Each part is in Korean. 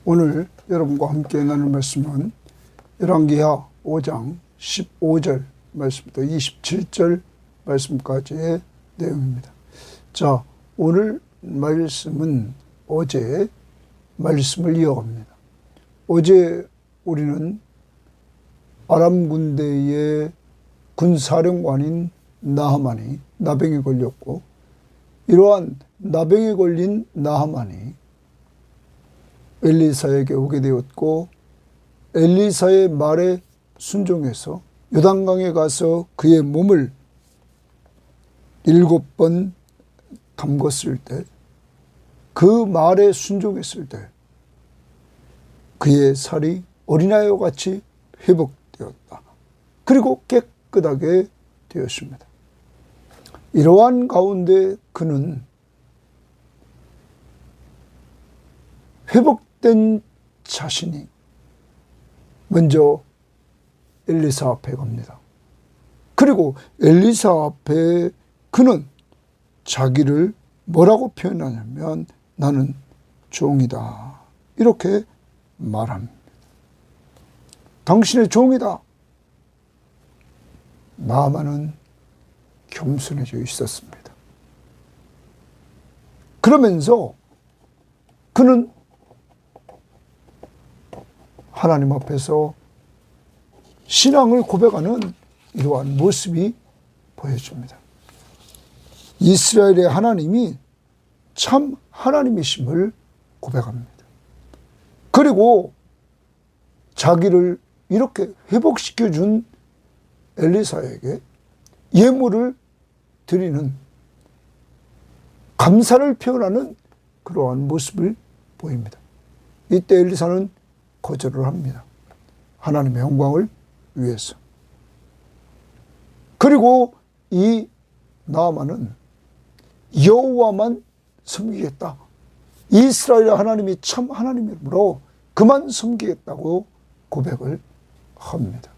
오늘 여러분과 함께 나눌 말씀은 열왕기하 5장 15절 말씀부터 27절 말씀까지의 내용입니다. 자, 오늘 말씀은 어제 말씀을 이어갑니다. 어제 우리는 아람 군대의 군사령관인 나하만이 나병에 걸렸고, 이러한 나병에 걸린 나하만이 엘리사에게 오게 되었고, 엘리사의 말에 순종해서 요단강에 가서 그의 몸을 7번 담궜을 때, 그 말에 순종했을 때 그의 살이 어린아이와 같이 회복되었다. 그리고 깨끗하게 되었습니다. 이러한 가운데 그는 회복된 자신이 먼저 엘리사 앞에 갑니다. 그리고 엘리사 앞에 그는 자기를 뭐라고 표현하냐면 나는 종이다, 이렇게 말합니다. 당신의 종이다. 나아만은 겸손해져 있었습니다. 그러면서 그는 하나님 앞에서 신앙을 고백하는 이러한 모습이 보여집니다. 이스라엘의 하나님이 참 하나님이심을 고백합니다. 그리고 자기를 이렇게 회복시켜준 엘리사에게 예물을 드리는, 감사를 표현하는 그러한 모습을 보입니다. 이때 엘리사는 거절을 합니다. 하나님의 영광을 위해서. 그리고 이 나아만은 여호와만 섬기겠다, 이스라엘의 하나님이 참 하나님이므로 그만 섬기겠다고 고백을 합니다.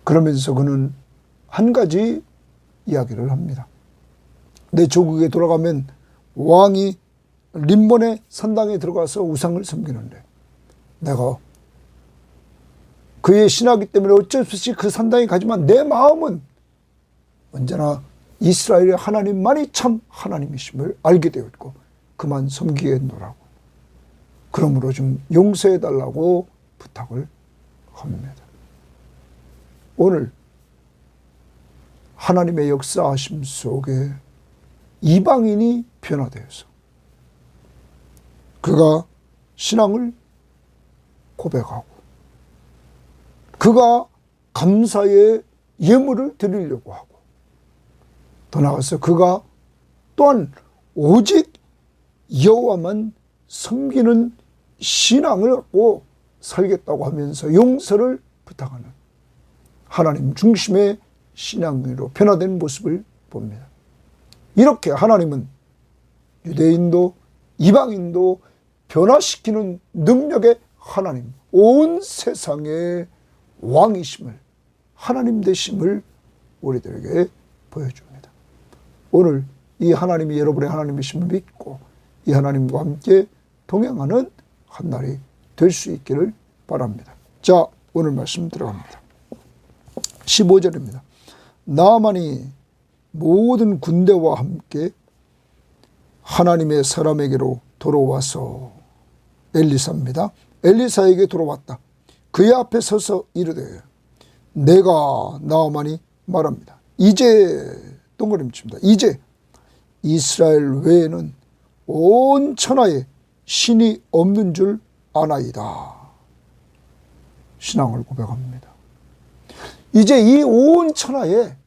그러면서 그는 한 가지 이야기를 합니다. 내 조국에 돌아가면 왕이 림몬의 산당에 들어가서 우상을 섬기는데, 내가 그의 신하기 때문에 어쩔 수 없이 그 산당에 가지만 내 마음은 언제나 이스라엘의 하나님만이 참 하나님이심을 알게 되었고 그만 섬기겠노라고, 그러므로 좀 용서해달라고 부탁을 합니다. 오늘 하나님의 역사하심 속에 이방인이 변화되어서 그가 신앙을 고백하고 그가 감사의 예물을 드리려고 하고, 더 나아가서 그가 또한 오직 여호와만 섬기는 신앙을 갖고 살겠다고 하면서 용서를 부탁하는 하나님 중심의 신앙으로 변화된 모습을 봅니다. 이렇게 하나님은 유대인도 이방인도 변화시키는 능력의 하나님, 온 세상의 왕이심을, 하나님 되심을 우리들에게 보여줍니다. 오늘 이 하나님이 여러분의 하나님이심을 믿고 이 하나님과 함께 동행하는 한 날이 될 수 있기를 바랍니다. 자, 오늘 말씀 들어갑니다. 15절입니다. 나아만이 모든 군대와 함께 하나님의 사람에게로 돌아와서, 엘리사입니다. 엘리사에게 돌아왔다. 그의 앞에 서서 이르되, 내가 나아만이 말합니다. 이제, 동그림칩니다. 이제 이스라엘 외에는 온 천하에 신이 없는 줄 아나이다. 신앙을 고백합니다. 이제 이 온 천하에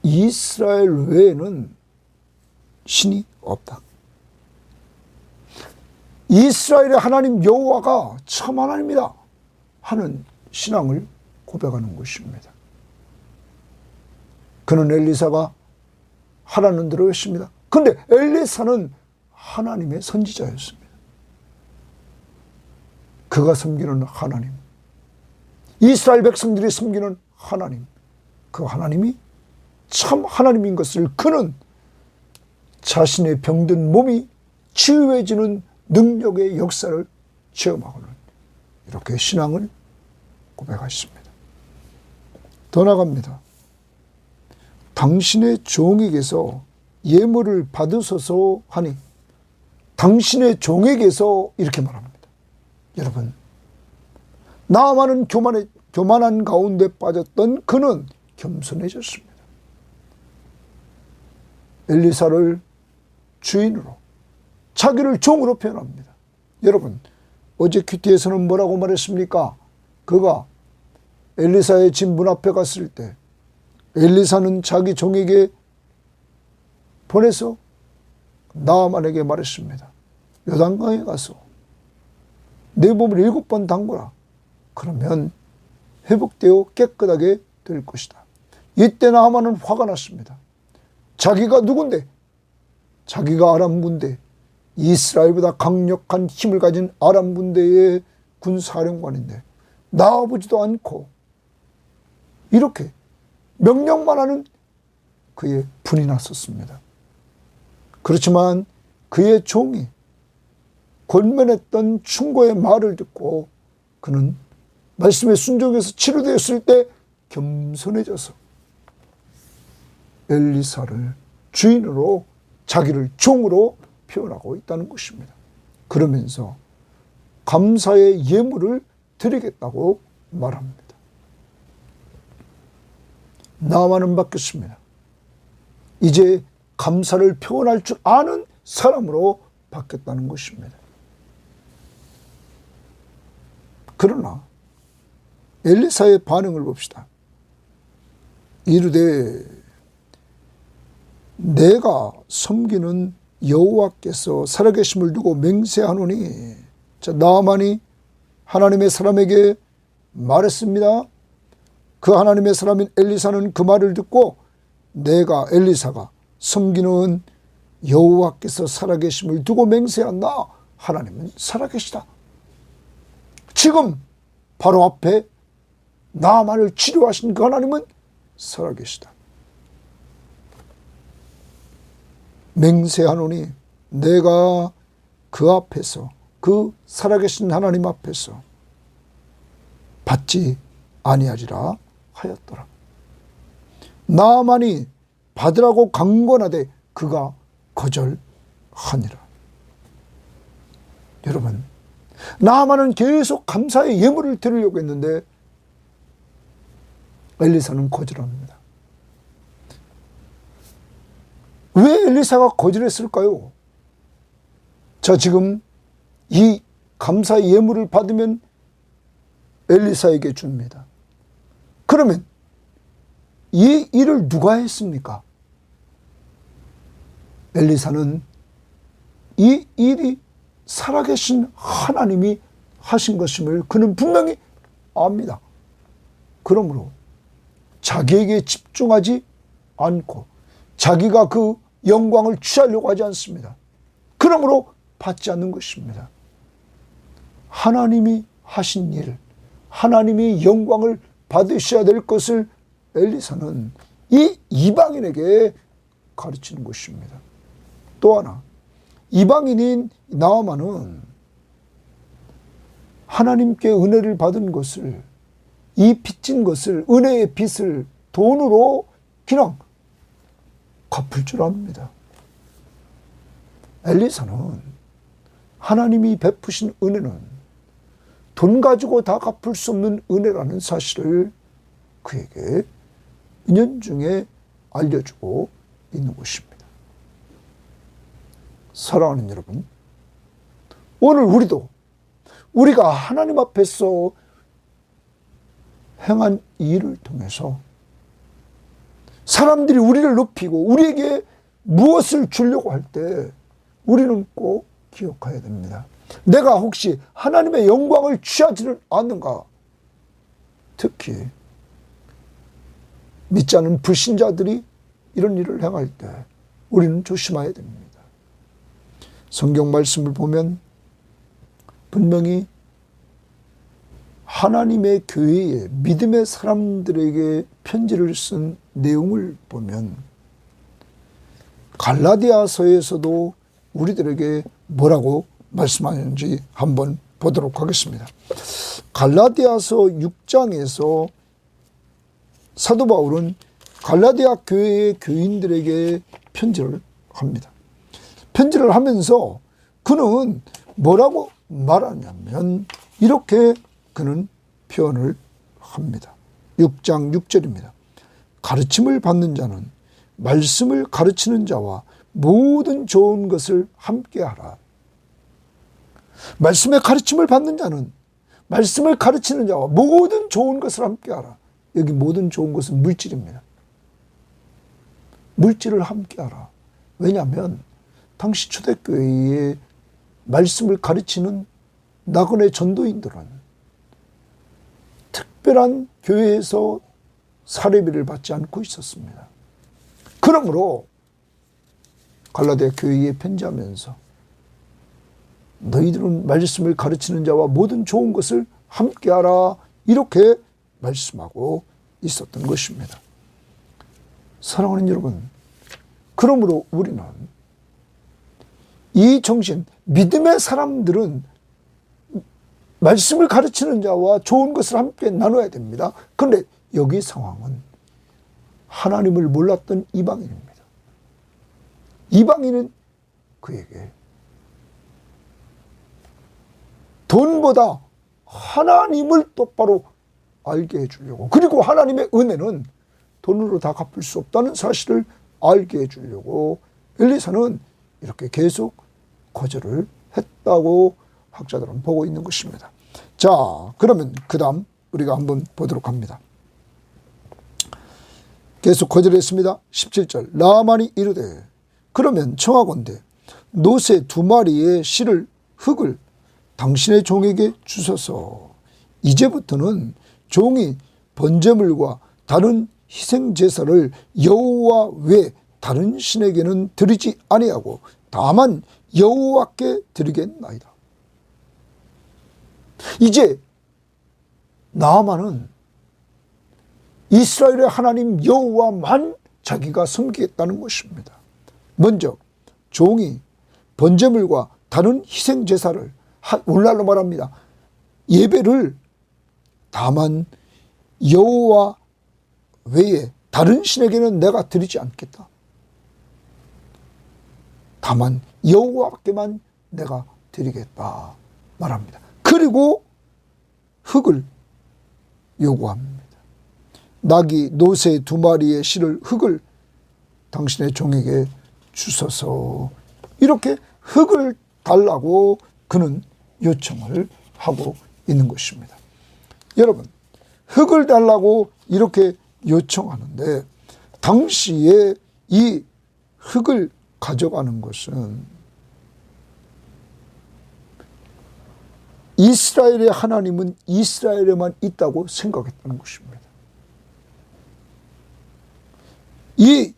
이스라엘 외에는 신이 없다. 이스라엘의 하나님 여호와가 참 하나님이다 하는 신앙을 고백하는 것입니다. 그는 엘리사가 하라는 대로 했습니다. 그런데 엘리사는 하나님의 선지자였습니다. 그가 섬기는 하나님, 이스라엘 백성들이 섬기는 하나님, 그 하나님이 참 하나님인 것을 그는 자신의 병든 몸이 치유해지는 능력의 역사를 체험하고는 이렇게 신앙을 고백하십니다. 더 나아갑니다. 당신의 종에게서 예물을 받으소서 하니 당신의 종에게서 이렇게 말합니다. 여러분, 나아만은 교만한 가운데 빠졌던 그는 겸손해졌습니다. 엘리사를 주인으로 자기를 종으로 표현합니다. 여러분, 어제 큐티에서는 뭐라고 말했습니까? 그가 엘리사의 집 문 앞에 갔을 때 엘리사는 자기 종에게 보내서 나아만에게 말했습니다. 요단강에 가서 내 몸을 7번 담그라. 그러면 회복되어 깨끗하게 될 것이다. 이때 나아만은 화가 났습니다. 자기가 누군데? 자기가 아람 군대, 이스라엘보다 강력한 힘을 가진 아람 군대의 군사령관인데 나와보지도 않고 이렇게 명령만 하는 그의 분이 났었습니다. 그렇지만 그의 종이 권면했던 충고의 말을 듣고 그는 말씀에 순종해서 치료되었을 때 겸손해져서 엘리사를 주인으로 자기를 종으로 표현하고 있다는 것입니다. 그러면서 감사의 예물을 드리겠다고 말합니다. 나아만은 바뀌었습니다. 이제 감사를 표현할 줄 아는 사람으로 바뀌었다는 것입니다. 그러나 엘리사의 반응을 봅시다. 이르되 내가 섬기는 여호와께서 살아계심을 두고 맹세하노니, 자, 나아만이 하나님의 사람에게 말했습니다. 그 하나님의 사람인 엘리사는 그 말을 듣고 내가 엘리사가 섬기는 여호와께서 살아계심을 두고 맹세한다. 하나님은 살아계시다. 지금 바로 앞에 나아만을 치료하신 그 하나님은 살아계시다. 맹세하노니 내가 그 앞에서, 그 살아계신 하나님 앞에서 받지 아니하리라 하였더라. 나아만이 받으라고 강권하되 그가 거절하니라. 여러분, 나아만은 계속 감사의 예물을 드리려고 했는데 엘리사는 거절합니다. 왜 엘리사가 거절했을까요? 자, 지금 이 감사의 예물을 받으면 엘리사에게 줍니다. 그러면 이 일을 누가 했습니까? 엘리사는 이 일이 살아계신 하나님이 하신 것임을 그는 분명히 압니다. 그러므로 자기에게 집중하지 않고 자기가 그 영광을 취하려고 하지 않습니다. 그러므로 받지 않는 것입니다. 하나님이 하신 일, 하나님이 영광을 받으셔야 될 것을 엘리사는 이 이방인에게 가르치는 것입니다. 또 하나, 이방인인 나아만은 하나님께 은혜를 받은 것을, 이 빚진 것을, 은혜의 빚을 돈으로 그냥 갚을 줄 압니다. 엘리사는 하나님이 베푸신 은혜는 돈 가지고 다 갚을 수 없는 은혜라는 사실을 그에게 은연중에 알려주고 있는 것입니다. 사랑하는 여러분, 오늘 우리가 하나님 앞에서 행한 일을 통해서 사람들이 우리를 높이고 우리에게 무엇을 주려고 할 때 우리는 꼭 기억해야 됩니다. 내가 혹시 하나님의 영광을 취하지는 않는가? 특히 믿지 않는 불신자들이 이런 일을 행할 때 우리는 조심해야 됩니다. 성경 말씀을 보면 분명히 하나님의 교회에 믿음의 사람들에게 편지를 쓴 내용을 보면 갈라디아서에서도 우리들에게 뭐라고 말씀하는지 한번 보도록 하겠습니다. 갈라디아서 6장에서 사도 바울은 갈라디아 교회의 교인들에게 편지를 합니다. 편지를 하면서 그는 뭐라고 말하냐면 이렇게 그는 표현을 합니다. 6장 6절입니다. 가르침을 받는 자는 말씀을 가르치는 자와 모든 좋은 것을 함께하라. 말씀의 가르침을 받는 자는 말씀을 가르치는 자와 모든 좋은 것을 함께하라. 여기 모든 좋은 것은 물질입니다. 물질을 함께하라. 왜냐하면 당시 초대교회에 말씀을 가르치는 나그네 전도인들은 특별한 교회에서 사례비를 받지 않고 있었습니다. 그러므로 갈라디아 교회에 편지하면서 너희들은 말씀을 가르치는 자와 모든 좋은 것을 함께하라 이렇게 말씀하고 있었던 것입니다. 사랑하는 여러분, 그러므로 우리는 이 정신, 믿음의 사람들은 말씀을 가르치는 자와 좋은 것을 함께 나눠야 됩니다. 그런데 여기 상황은 하나님을 몰랐던 이방인입니다. 이방인은 그에게 돈보다 하나님을 똑바로 알게 해주려고, 그리고 하나님의 은혜는 돈으로 다 갚을 수 없다는 사실을 알게 해주려고 엘리사는 이렇게 계속 거절을 했다고 학자들은 보고 있는 것입니다. 자, 그러면 그 다음 우리가 한번 보도록 합니다. 계속 거절했습니다. 17절 나아만이 이르되 그러면 청하건대 노새 2마리의 실을 흙을 당신의 종에게 주소서. 이제부터는 종이 번제물과 다른 희생제사를 여호와 외 다른 신에게는 드리지 아니하고 다만 여호와께 드리겠나이다. 이제 나아만은 이스라엘의 하나님 여호와만 자기가 섬기겠다는 것입니다. 먼저 종이 번제물과 다른 희생제사를 오늘날로 말합니다. 예배를 다만 여호와 외에 다른 신에게는 내가 드리지 않겠다. 다만 여호와께만 내가 드리겠다 말합니다. 그리고 흙을 요구합니다. 낙이 노새 2마리의 실을 흙을 당신의 종에게 주소서. 이렇게 흙을 달라고 그는 요청을 하고 있는 것입니다. 여러분, 흙을 달라고 이렇게 요청하는데 당시에 이 흙을 가져가는 것은 이스라엘의 하나님은 이스라엘에만 있다고 생각했다는 것입니다. 이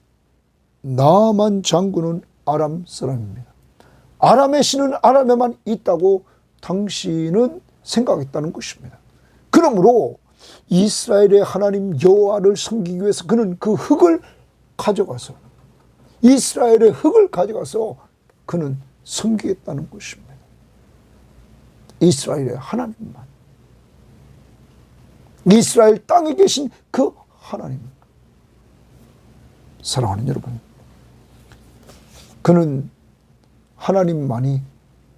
나아만 장군은 아람 사람입니다. 아람의 신은 아람에만 있다고 당신은 생각했다는 것입니다. 그러므로 이스라엘의 하나님 여호와를 섬기기 위해서 그는 그 흙을 가져가서 이스라엘의 흙을 가져가서 그는 섬기겠다는 것입니다. 이스라엘의 하나님만, 이스라엘 땅에 계신 그 하나님. 사랑하는 여러분, 그는 하나님만이,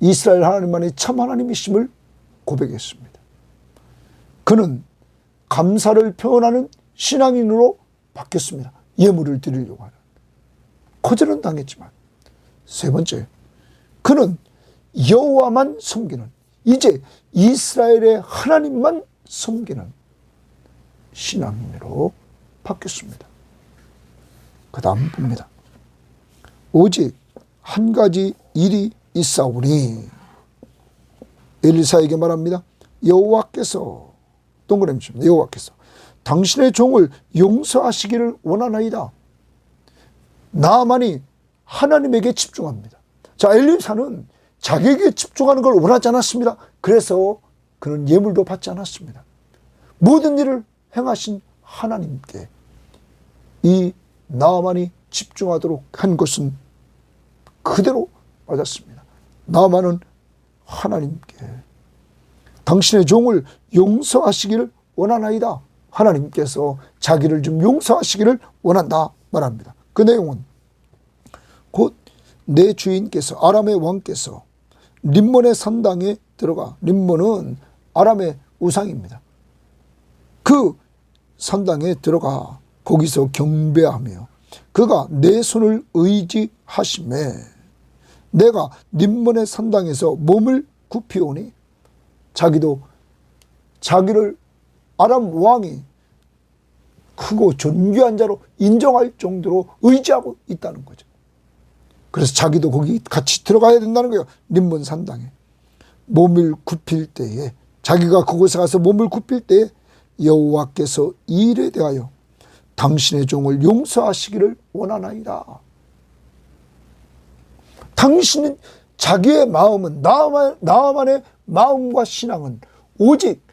이스라엘 하나님만이 참 하나님이심을 고백했습니다. 그는 감사를 표현하는 신앙인으로 바뀌었습니다. 예물을 드리려고 하는. 거절은 당했지만, 세 번째, 그는 여호와만 섬기는, 이제 이스라엘의 하나님만 섬기는 신앙인으로 바뀌었습니다. 그 다음 봅니다. 오직 한 가지 일이 있사오니, 엘리사에게 말합니다. 여호와께서, 동그라미 칩니다. 여호와께서 당신의 종을 용서하시기를 원하나이다. 나아만이 하나님에게 집중합니다. 자, 엘리사는 자기에게 집중하는 걸 원하지 않았습니다. 그래서 그는 예물도 받지 않았습니다. 모든 일을 행하신 하나님께 이 나아만이 집중하도록 한 것은 그대로 맞았습니다. 나아만은 하나님께 당신의 종을 용서하시기를 원하나이다. 하나님께서 자기를 좀 용서하시기를 원한다 말합니다. 그 내용은 곧 내 주인께서 아람의 왕께서 림몬의 산당에 들어가, 림몬은 아람의 우상입니다. 그 산당에 들어가 거기서 경배하며 그가 내 손을 의지하심에 내가 림몬의 산당에서 몸을 굽히오니, 자기도 자기를 아람 왕이 크고 존귀한 자로 인정할 정도로 의지하고 있다는 거죠. 그래서 자기도 거기 같이 들어가야 된다는 거예요. 림몬 산당에 몸을 굽힐 때에, 자기가 그곳에 가서 몸을 굽힐 때에 여호와께서 이 일에 대하여 당신의 종을 용서하시기를 원하나이다. 당신은 자기의 마음은, 나아만의 마음과 신앙은 오직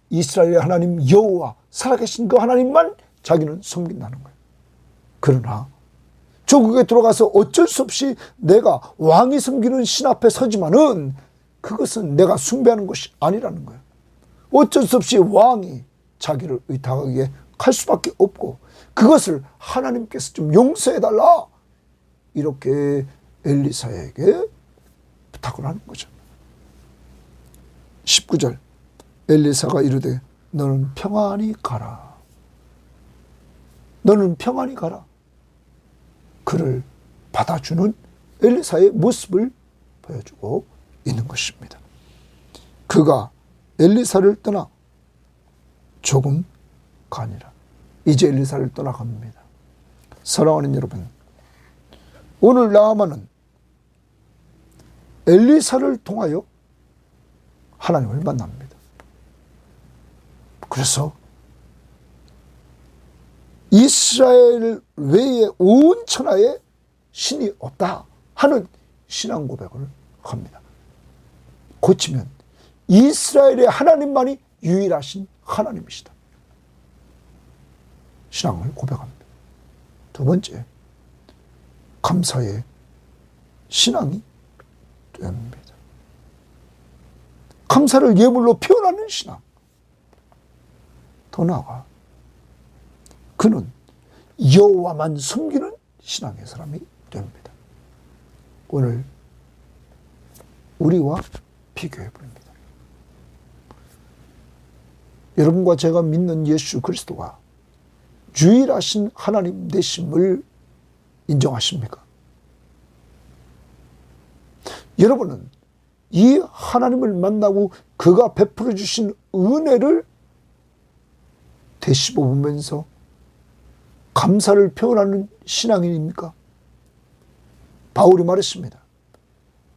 이스라엘의 하나님 여호와, 살아계신 그 하나님만 자기는 섬긴다는 거예요. 그러나 조국에 들어가서 어쩔 수 없이 내가 왕이 섬기는 신 앞에 서지만은 그것은 내가 숭배하는 것이 아니라는 거예요. 어쩔 수 없이 왕이 자기를 의탁하기에 할 수밖에 없고, 그것을 하나님께서 좀 용서해달라, 이렇게 엘리사에게 부탁을 하는 거죠. 19절, 엘리사가 이르되 너는 평안히 가라. 너는 평안히 가라. 그를 받아주는 엘리사의 모습을 보여주고 있는 것입니다. 그가 엘리사를 떠나 조금 가니라. 이제 엘리사를 떠나갑니다. 사랑하는 여러분, 오늘 나아만은 엘리사를 통하여 하나님을 만납니다. 그래서 이스라엘 외에 온 천하에 신이 없다 하는 신앙 고백을 합니다. 고치면 이스라엘의 하나님만이 유일하신 하나님이시다. 신앙을 고백합니다. 두 번째, 감사의 신앙이 됩니다. 감사를 예물로 표현하는 신앙. 더 나아가 그는 여호와만 섬기는 신앙의 사람이 됩니다. 오늘 우리와 비교해 봅니다. 여러분과 제가 믿는 예수 그리스도가 유일하신 하나님 되심을 인정하십니까? 여러분은 이 하나님을 만나고 그가 베풀어 주신 은혜를 되씹어 보면서 감사를 표현하는 신앙인입니까? 바울이 말했습니다.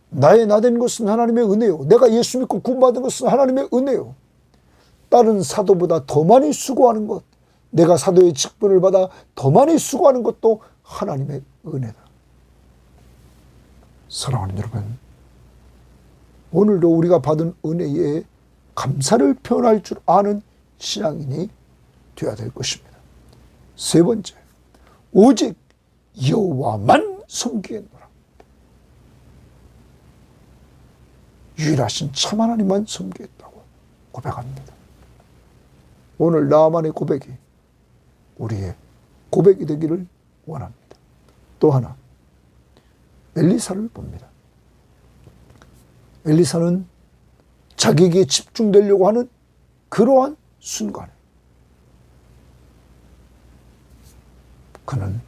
나의 나된 것은 하나님의 은혜요, 내가 예수 믿고 구원받은 것은 하나님의 은혜요, 다른 사도보다 더 많이 수고하는 것, 내가 사도의 직분을 받아 더 많이 수고하는 것도 하나님의 은혜다. 사랑하는 여러분, 오늘도 우리가 받은 은혜에 감사를 표현할 줄 아는 신앙인이 되어야 될 것입니다. 세 번째, 오직 여호와만 섬기겠노라. 유일하신 참 하나님만 섬기겠다고 고백합니다. 오늘 나만의 고백이 우리의 고백이 되기를 원합니다. 또 하나, 엘리사를 봅니다. 엘리사는 자기에게 집중되려고 하는 그러한 순간에 그는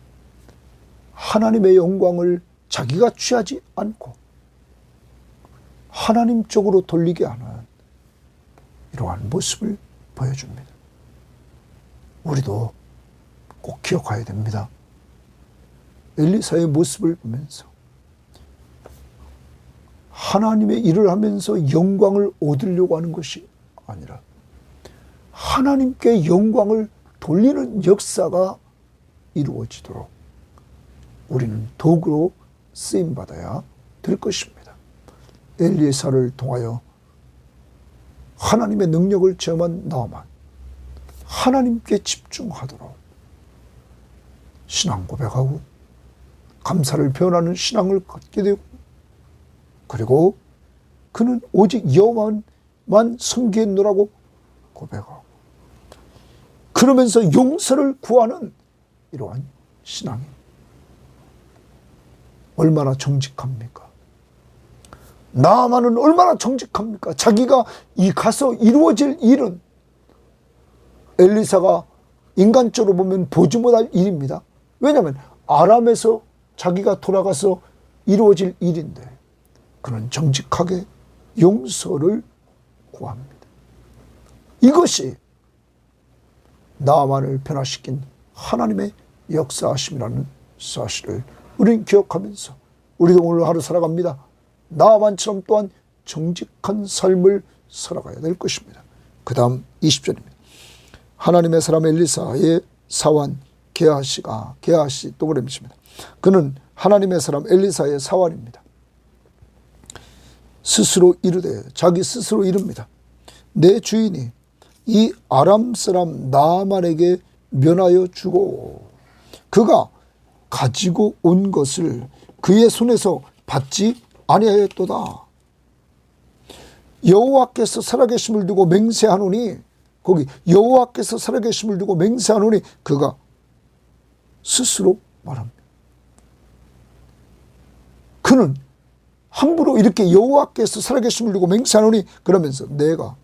하나님의 영광을 자기가 취하지 않고 하나님 쪽으로 돌리게 하는 이러한 모습을 보여줍니다. 우리도 꼭 기억해야 됩니다. 엘리사의 모습을 보면서 하나님의 일을 하면서 영광을 얻으려고 하는 것이 아니라 하나님께 영광을 돌리는 역사가 이루어지도록 우리는 도구로 쓰임받아야 될 것입니다. 엘리사를 통하여 하나님의 능력을 체험한 나아만, 하나님께 집중하도록 신앙 고백하고 감사를 표현하는 신앙을 갖게 되고, 그리고 그는 오직 여호와만 섬기노라고 고백하고, 그러면서 용서를 구하는 이러한 신앙이 얼마나 정직합니까? 나아만은 얼마나 정직합니까? 자기가 가서 이루어질 일은 엘리사가 인간적으로 보면 보지 못할 일입니다. 왜냐하면 아람에서 자기가 돌아가서 이루어질 일인데 그는 정직하게 용서를 구합니다. 이것이 나아만을 변화시킨 하나님의 역사하심이라는 사실을 우리는 기억하면서 우리도 오늘 하루 살아갑니다. 나아만처럼 또한 정직한 삶을 살아가야 될 것입니다. 그 다음 20절입니다. 하나님의 사람 엘리사의 사환 게하시 동그라미입니다. 그는 하나님의 사람 엘리사의 사환입니다. 스스로 이르되, 자기 스스로 이릅니다. 내 주인이 이 아람 사람 나아만에게 면하여 주고 그가 가지고 온 것을 그의 손에서 받지 아니하였도다. 여호와께서 살아계심을 두고 맹세하노니, 거기 여호와께서 살아계심을 두고 맹세하노니 그가 스스로 말합니다. 그는 함부로 이렇게 여호와께서 살아계심을 두고 맹세하노니, 그러면서 내가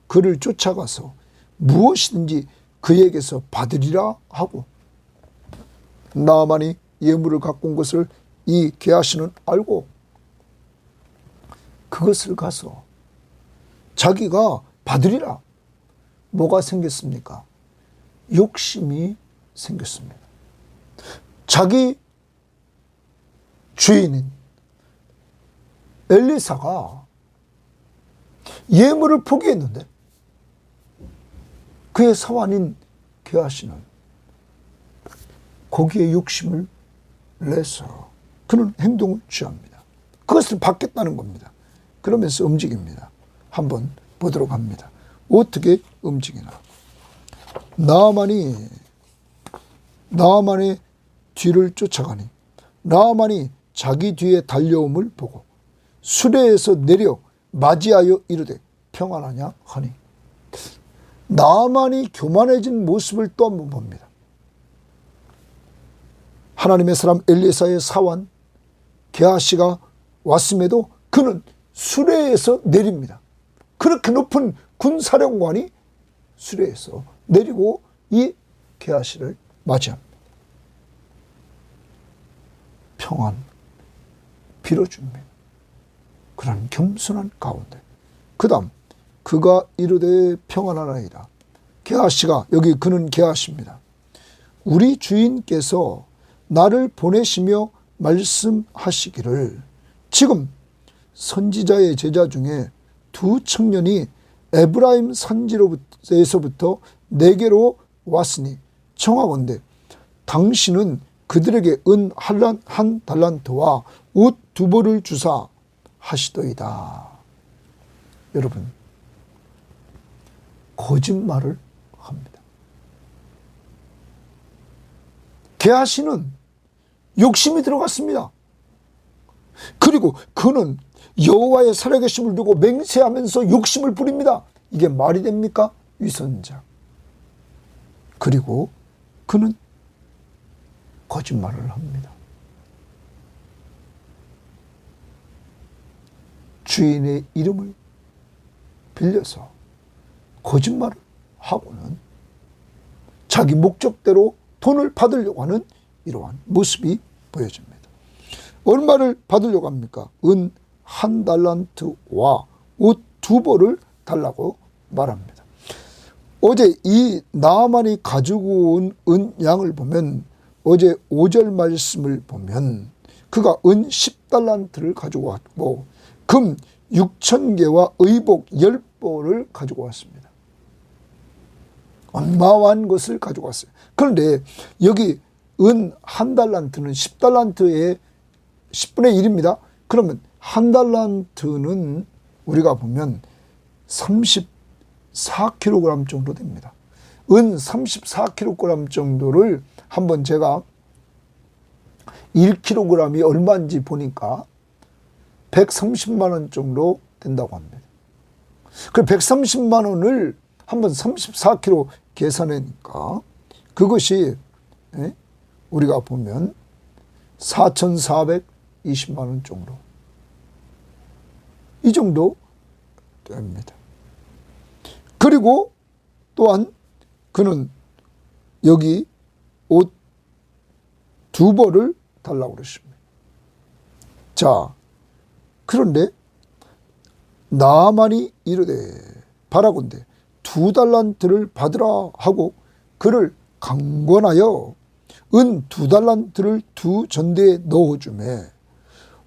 그를 쫓아가서 무엇이든지 그에게서 받으리라 하고, 나아만이 예물을 갖고 온 것을 이 게하시는 알고 그것을 가서 자기가 받으리라. 뭐가 생겼습니까? 욕심이 생겼습니다. 자기 주인인 엘리사가 예물을 포기했는데 그의 사환인 게하시는 거기에 욕심을 내서 그는 행동을 취합니다. 그것을 받겠다는 겁니다. 그러면서 움직입니다. 한번 보도록 합니다. 어떻게 움직이나. 나아만의 뒤를 쫓아가니 나아만이 자기 뒤에 달려옴을 보고 수레에서 내려 맞이하여 이르되 평안하냐 하니, 나아만이 교만해진 모습을 또 한번 봅니다. 하나님의 사람 엘리사의 사환 게하시가 왔음에도 그는 수레에서 내립니다. 그렇게 높은 군사령관이 수레에서 내리고 이 게하시를 맞이합니다. 평안 빌어줍니다. 그런 겸손한 가운데 그 다음 그가 이르되 평안하나이다. 게하시가, 여기 그는 게하시입니다. 우리 주인께서 나를 보내시며 말씀하시기를 지금 선지자의 제자 중에 두 청년이 에브라임 산지로에서부터 내게로 왔으니 청하건대 당신은 그들에게 은 한 달란트와 옷 2벌을 주사 하시더이다. 여러분, 거짓말을 합니다. 게하시는 욕심이 들어갔습니다. 그리고 그는 여호와의 살아계심을 두고 맹세하면서 욕심을 부립니다. 이게 말이 됩니까? 위선자. 그리고 그는 거짓말을 합니다. 주인의 이름을 빌려서 거짓말을 하고는 자기 목적대로 돈을 받으려고 하는 이러한 모습이 보여집니다. 얼마를 받으려고 합니까? 은 1달란트와 옷 2벌을 달라고 말합니다. 어제 이 나아만이 가지고 온 은 양을 보면, 어제 5절 말씀을 보면 그가 은 10달란트를 가지고 왔고 금 6,000개와 의복 10벌을 가지고 왔습니다. 어마어마한 것을 가지고 왔어요. 그런데 여기 은 1달란트는 10달란트의 10분의 1입니다. 그러면 1달란트는 우리가 보면 34kg 정도 됩니다. 은 34kg 정도를 한번 제가 1kg이 얼마인지 보니까 130만 원 정도 된다고 합니다. 그 130만 원을 한번 34kg 계산하니까 그것이 우리가 보면 4,420만 원 정도, 이 정도 됩니다. 그리고 또한 그는 여기 옷 2벌을 달라고 그러십니다. 자, 그런데 나만이 이르되 바라건대 2달란트를 받으라 하고 그를 강권하여 은 2달란트를 2전대에 넣어주매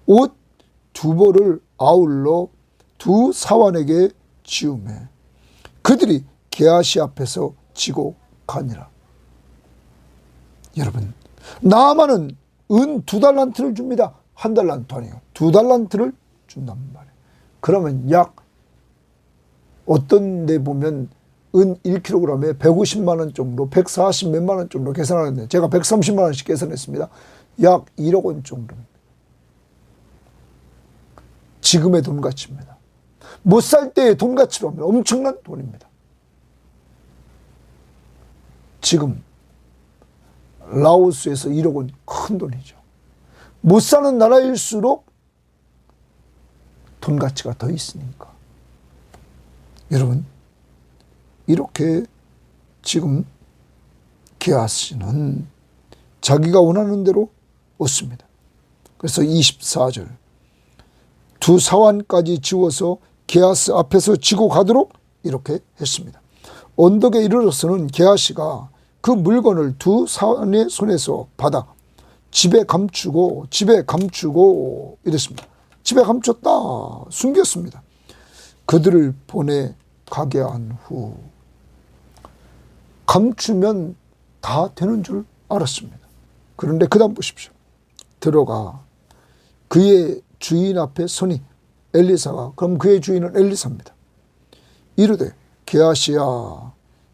옷 2벌을 아울러 2 사환에게 지우매 그들이 게하시 앞에서 지고 가니라. 여러분, 나아만은 은 2달란트를 줍니다. 1달란트 아니에요. 2달란트를 준단 말이에요. 그러면 약 어떤 데 보면 은 1kg에 150만 원 정도, 140 몇만 원 정도 계산하는데 제가 130만 원씩 계산했습니다. 약 1억 원 정도입니다. 지금의 돈 가치입니다. 못 살 때의 돈 가치로 하면 엄청난 돈입니다. 지금 라오스에서 1억 원 큰 돈이죠. 못 사는 나라일수록 돈 가치가 더 있으니까. 여러분, 이렇게 지금 게하시는 자기가 원하는 대로 얻습니다. 그래서 24절 2 사환까지 지워서 게하스 앞에서 지고 가도록 이렇게 했습니다. 언덕에 이르러서는 게하시가 그 물건을 2 사환의 손에서 받아 집에 감추고 이랬습니다. 집에 감췄다, 숨겼습니다. 그들을 보내 가게 한 후 감추면 다 되는 줄 알았습니다. 그런데 그 다음 보십시오. 들어가 그의 주인 앞에 서니 엘리사가, 그럼 그의 주인은 엘리사입니다. 이르되 게하시야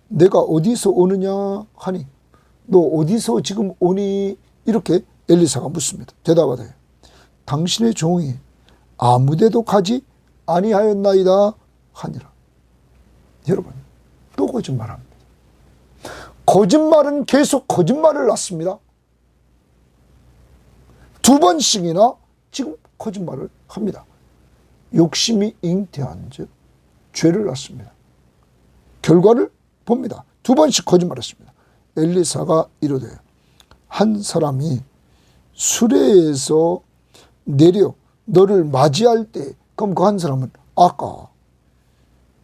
내가 어디서 오느냐 하니 너 어디서 지금 오니? 이렇게 엘리사가 묻습니다. 대답하되 당신의 종이 아무데도 가지 아니하였나이다 하니라. 여러분, 또 거짓말합니다. 거짓말은 계속 거짓말을 낳습니다. 2번씩이나 지금 거짓말을 합니다. 욕심이 잉태한 즉 죄를 낳습니다. 결과를 봅니다. 2번씩 거짓말했습니다. 엘리사가 이르되 한 사람이 수레에서 내려 너를 맞이할 때, 그럼 그 한 사람은 아까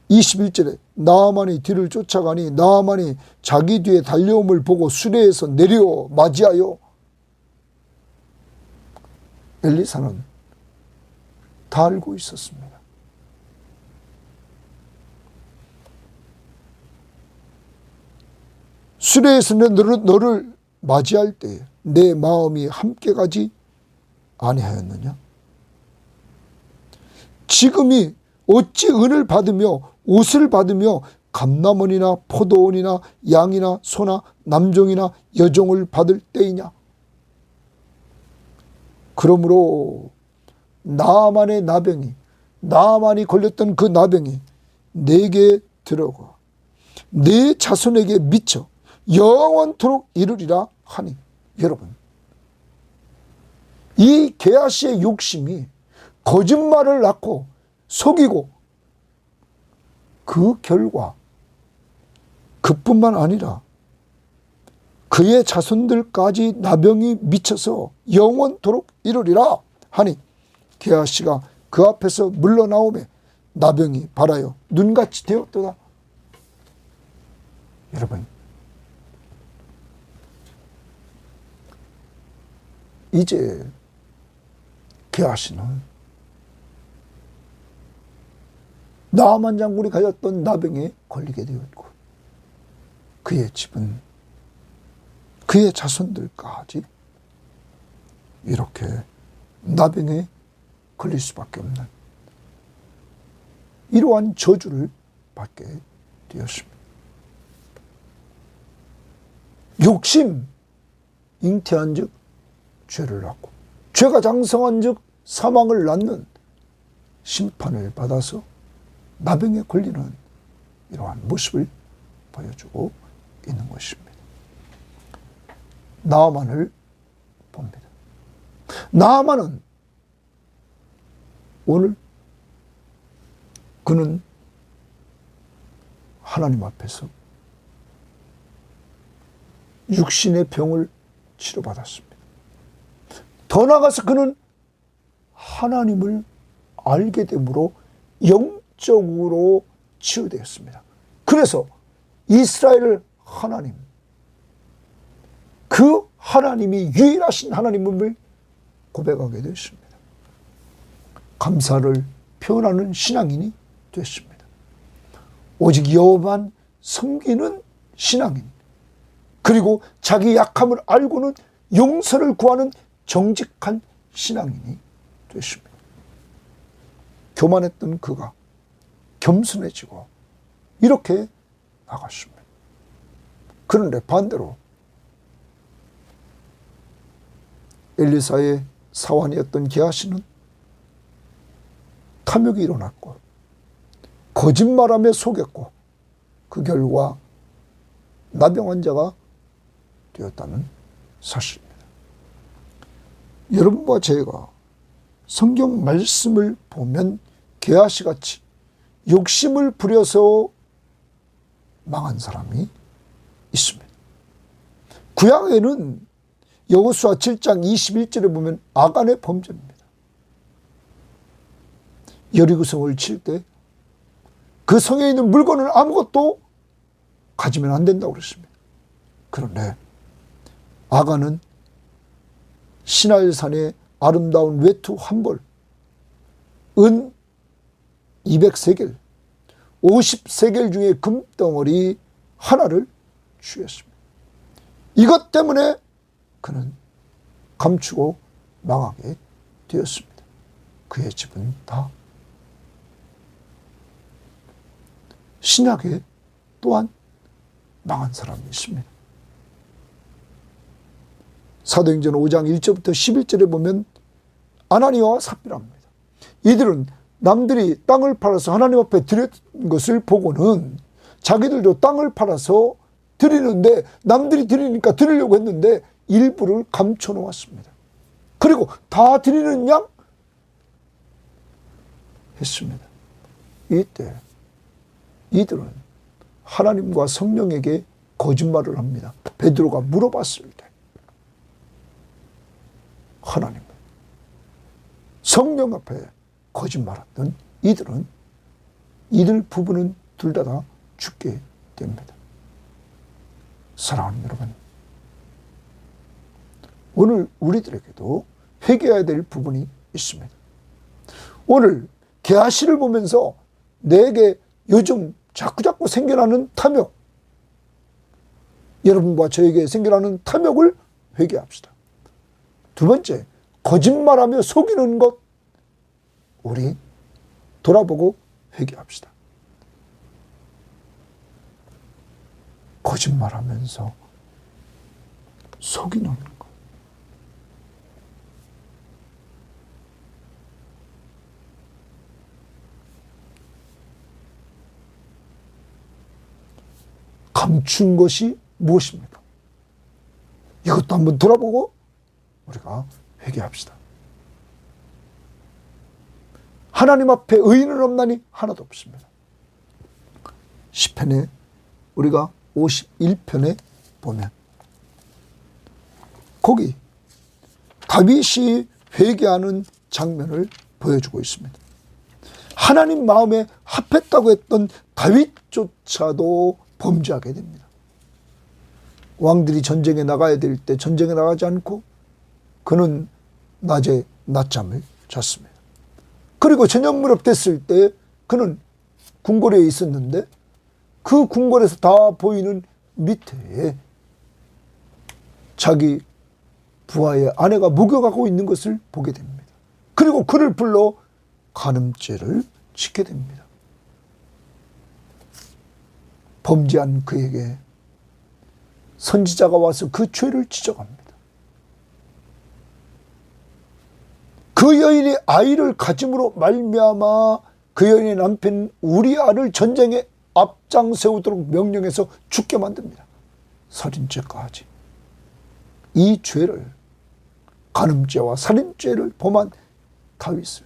21절에 나아만이 뒤를 쫓아가니 나아만이 자기 뒤에 달려옴을 보고 수레에서 내려 맞이하여. 엘리사는 다 알고 있었습니다. 수레에서 너를 맞이할 때 내 마음이 함께 가지 아니하였느냐? 지금이 어찌 은을 받으며 옷을 받으며 감남원이나 포도원이나 양이나 소나 남종이나 여종을 받을 때이냐? 그러므로 나아만의 나병이, 나아만이 걸렸던 그 나병이 내게 들어가 내 자손에게 미쳐 영원토록 이르리라 하니. 여러분, 이 게하시의 욕심이 거짓말을 낳고 속이고 그 결과 그뿐만 아니라 그의 자손들까지 나병이 미쳐서 영원토록 이르리라 하니 게하시가 그 앞에서 물러나오매 나병이 발하여 눈같이 되었도다. 여러분, 이제 게하시는 나아만 장군이 가졌던 나병에 걸리게 되었고 그의 집은, 그의 자손들까지 이렇게 나병에 걸릴 수밖에 없는 이러한 저주를 받게 되었습니다. 욕심 잉태한 즉 죄를 낳고, 죄가 장성한 즉 사망을 낳는 심판을 받아서 나병에 걸리는 이러한 모습을 보여주고 있는 것입니다. 나아만을 봅니다. 나아만은 오늘 그는 하나님 앞에서 육신의 병을 치료받았습니다. 더 나아가서 그는 하나님을 알게 되므로 영적으로 치유되었습니다. 그래서 이스라엘 하나님, 그 하나님이 유일하신 하나님을 고백하게 되었습니다. 감사를 표현하는 신앙인이 됐습니다. 오직 여호와만 섬기는 신앙인, 그리고 자기 약함을 알고는 용서를 구하는 정직한 신앙인이 됐습니다. 교만했던 그가 겸손해지고 이렇게 나갔습니다. 그런데 반대로 엘리사의 사환이었던 게하시는 탐욕이 일어났고 거짓말하며 속였고 그 결과 나병 환자가 되었다는 사실입니다. 여러분과 제가 성경 말씀을 보면 게하시 같이 욕심을 부려서 망한 사람이 있습니다. 구약에는 여호수아 7장 21절에 보면 아간의 범죄입니다. 여리고성을 칠 때 그 성에 있는 물건을 아무것도 가지면 안 된다고 그랬습니다. 그런데 아간은 시날산의 아름다운 외투 한 벌, 은 200세겔, 50세겔 중에 금덩어리 하나를 취했습니다. 이것 때문에 그는 감추고 망하게 되었습니다. 그의 집은 다. 신약에 또한 망한 사람이 있습니다. 사도행전 5장 1절부터 11절에 보면 아나니아와 삽비라입니다. 이들은 남들이 땅을 팔아서 하나님 앞에 드린 것을 보고는 자기들도 땅을 팔아서 드리는데, 남들이 드리니까 드리려고 했는데 일부를 감춰 놓았습니다. 그리고 다 드리는 양 했습니다. 이때 이들은 하나님과 성령에게 거짓말을 합니다. 베드로가 물어봤을 때 하나님, 성령 앞에 거짓말했던 이들 부부는 둘 다 죽게 됩니다. 사랑하는 여러분, 오늘 우리들에게도 회개해야 될 부분이 있습니다. 오늘 게하시를 보면서 내게 요즘 자꾸자꾸 생겨나는 탐욕, 여러분과 저에게 생겨나는 탐욕을 회개합시다. 두 번째, 거짓말하며 속이는 것, 우리 돌아보고 회개합시다. 거짓말하면서 속이는 것. 감춘 것이 무엇입니까? 이것도 한번 돌아보고 우리가 회개합시다. 하나님 앞에 의인은 없나니 하나도 없습니다. 시편에 우리가 51편에 보면 거기 다윗이 회개하는 장면을 보여주고 있습니다. 하나님 마음에 합했다고 했던 다윗조차도 범죄하게 됩니다. 왕들이 전쟁에 나가야 될 때 전쟁에 나가지 않고 그는 낮에 낮잠을 잤습니다. 그리고 저녁 무렵 됐을 때 그는 궁궐에 있었는데 그 궁궐에서 다 보이는 밑에 자기 부하의 아내가 목욕하고 있는 것을 보게 됩니다. 그리고 그를 불러 간음죄를 짓게 됩니다. 범죄한 그에게 선지자가 와서 그 죄를 지적합니다. 그 여인이 아이를 가짐으로 말미암아 그 여인의 남편 우리아를 전쟁에 앞장 세우도록 명령해서 죽게 만듭니다. 살인죄까지. 이 죄를, 간음죄와 살인죄를 범한 다윗을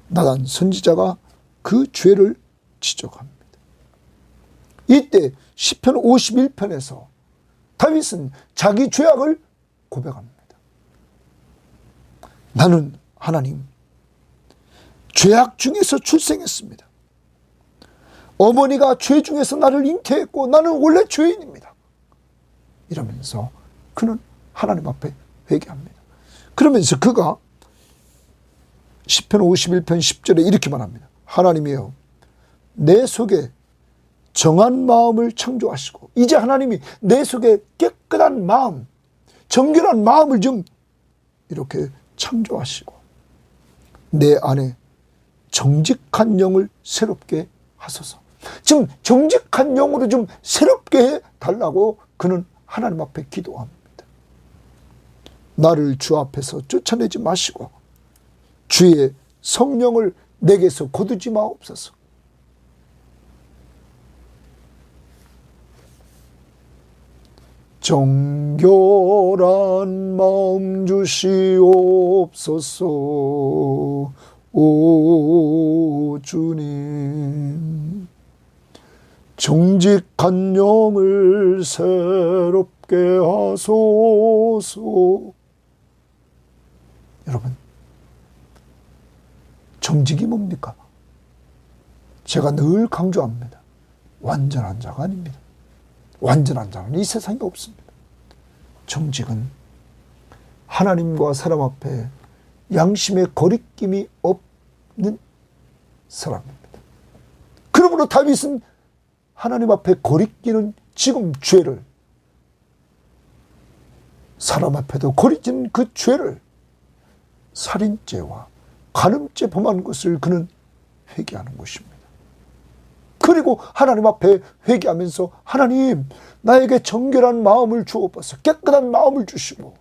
나단 선지자가 그 죄를 지적합니다. 이때 시편 51편에서 다윗은 자기 죄악을 고백합니다. 나는 하나님 죄악 중에서 출생했습니다. 어머니가 죄 중에서 나를 잉태했고 나는 원래 죄인입니다. 이러면서 그는 하나님 앞에 회개합니다. 그러면서 그가 시편 51편 10절에 이렇게 말합니다. 하나님이여 내 속에 정한 마음을 창조하시고, 이제 하나님이 내 속에 깨끗한 마음, 정결한 마음을 좀 이렇게 창조하시고 내 안에 정직한 영을 새롭게 하소서. 지금 정직한 영으로 좀 새롭게 해달라고 그는 하나님 앞에 기도합니다. 나를 주 앞에서 쫓아내지 마시고 주의 성령을 내게서 거두지 마옵소서. 정결한 마음 주시옵소서. 오 주님, 정직한 영을 새롭게 하소서. 여러분, 정직이 뭡니까? 제가 늘 강조합니다. 완전한 자가 아닙니다. 완전한 자는 이 세상에 없습니다. 정직은 하나님과 사람 앞에 양심의 거리낌이 없는 사람입니다. 그러므로 다윗은 하나님 앞에 거리끼는 지금 죄를, 사람 앞에도 거리끼는 그 죄를, 살인죄와 간음죄 범한 것을 그는 회개하는 것입니다. 그리고 하나님 앞에 회개하면서 하나님 나에게 정결한 마음을 주옵소서. 깨끗한 마음을 주시고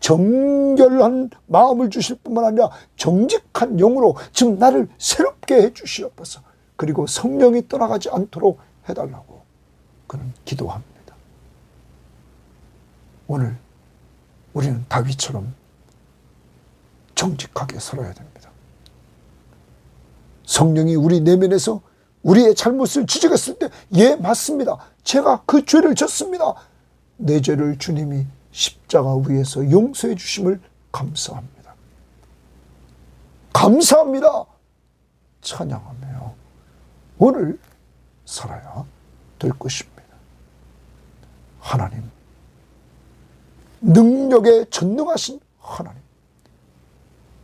정결한 마음을 주실 뿐만 아니라 정직한 영으로 지금 나를 새롭게 해 주시옵소서. 그리고 성령이 떠나가지 않도록 해달라고 그는 기도합니다. 오늘 우리는 다윗처럼 정직하게 살아야 됩니다. 성령이 우리 내면에서 우리의 잘못을 지적했을 때, 예, 맞습니다. 제가 그 죄를 졌습니다. 내 죄를 주님이 십자가 위에서 용서해 주심을 감사합니다. 감사합니다. 찬양하며 오늘 살아야 될 것입니다. 하나님, 능력에 전능하신 하나님,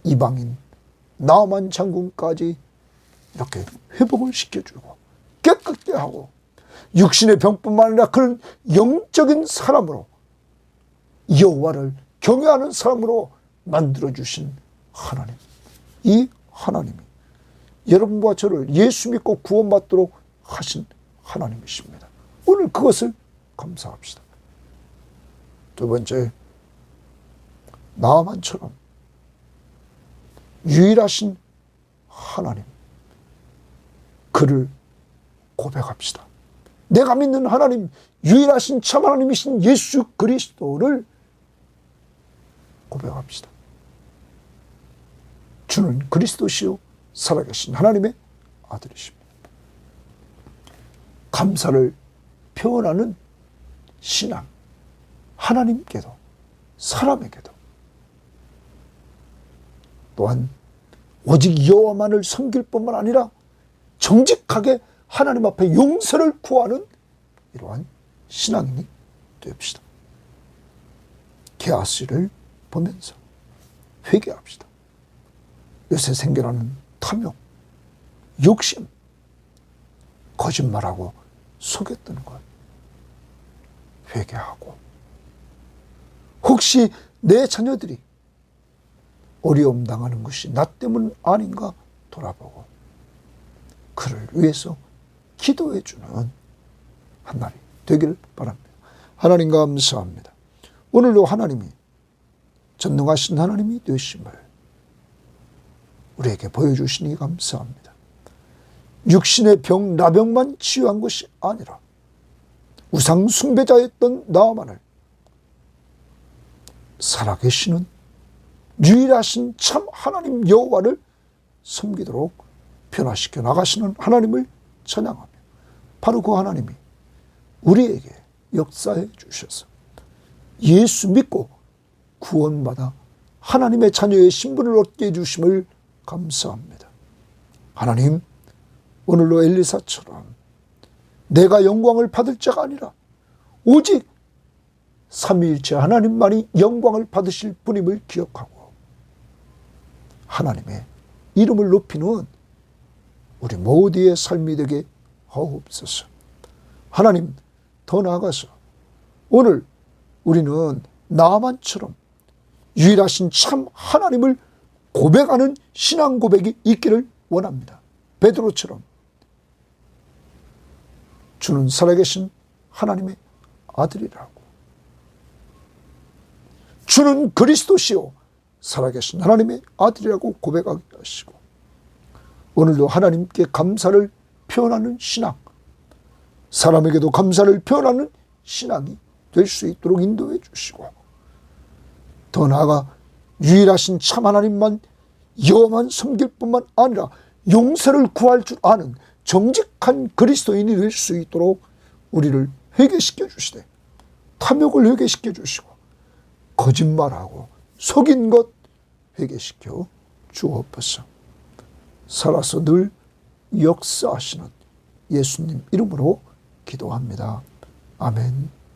이방인 나만 장군까지 이렇게 회복을 시켜주고 깨끗게 하고 육신의 병뿐만 아니라 그런 영적인 사람으로, 여호와를 경외하는 사람으로 만들어주신 하나님, 이 하나님이 여러분과 저를 예수 믿고 구원받도록 하신 하나님이십니다. 오늘 그것을 감사합시다. 두 번째, 나아만처럼 유일하신 하나님, 그를 고백합시다. 내가 믿는 하나님, 유일하신 참 하나님이신 예수 그리스도를 고백합시다. 주는 그리스도시요 살아계신 하나님의 아들이십니다. 감사를 표현하는 신앙, 하나님께도 사람에게도, 또한 오직 여호와만을 섬길 뿐만 아니라 정직하게 하나님 앞에 용서를 구하는 이러한 신앙인이 되읍시다. 게하시를 보면서 회개합시다. 요새 생겨나는 탐욕, 욕심, 거짓말하고 속였던 것 회개하고, 혹시 내 자녀들이 어려움 당하는 것이 나 때문 아닌가 돌아보고 그를 위해서 기도해 주는 한 날이 되길 바랍니다. 하나님 감사합니다. 오늘도 하나님이 전능하신 하나님이 되심을 우리에게 보여주시니 감사합니다. 육신의 병, 나병만 치유한 것이 아니라 우상 숭배자였던 나아만을 살아계시는 유일하신 참 하나님 여호와를 섬기도록 변화시켜 나가시는 하나님을 찬양하며 바로 그 하나님이 우리에게 역사해 주셔서 예수 믿고 구원받아 하나님의 자녀의 신분을 얻게 해주심을 감사합니다. 하나님, 오늘로 엘리사처럼 내가 영광을 받을 자가 아니라 오직 삼위일체 하나님만이 영광을 받으실 분임을 기억하고 하나님의 이름을 높이는 우리 모두의 삶이 되게 하옵소서. 하나님, 더 나아가서 오늘 우리는 나만처럼 유일하신 참 하나님을 고백하는 신앙 고백이 있기를 원합니다. 베드로처럼 주는 살아계신 하나님의 아들이라고, 주는 그리스도시요 살아계신 하나님의 아들이라고 고백하게 하시고, 오늘도 하나님께 감사를 표현하는 신앙, 사람에게도 감사를 표현하는 신앙이 될 수 있도록 인도해 주시고, 더 나아가 유일하신 참 하나님만 여호와만 섬길 뿐만 아니라 용서를 구할 줄 아는 정직한 그리스도인이 될 수 있도록 우리를 회개시켜 주시되, 탐욕을 회개시켜 주시고, 거짓말하고 속인 것 회개시켜 주옵소서. 살아서 늘 역사하시는 예수님 이름으로 기도합니다. 아멘.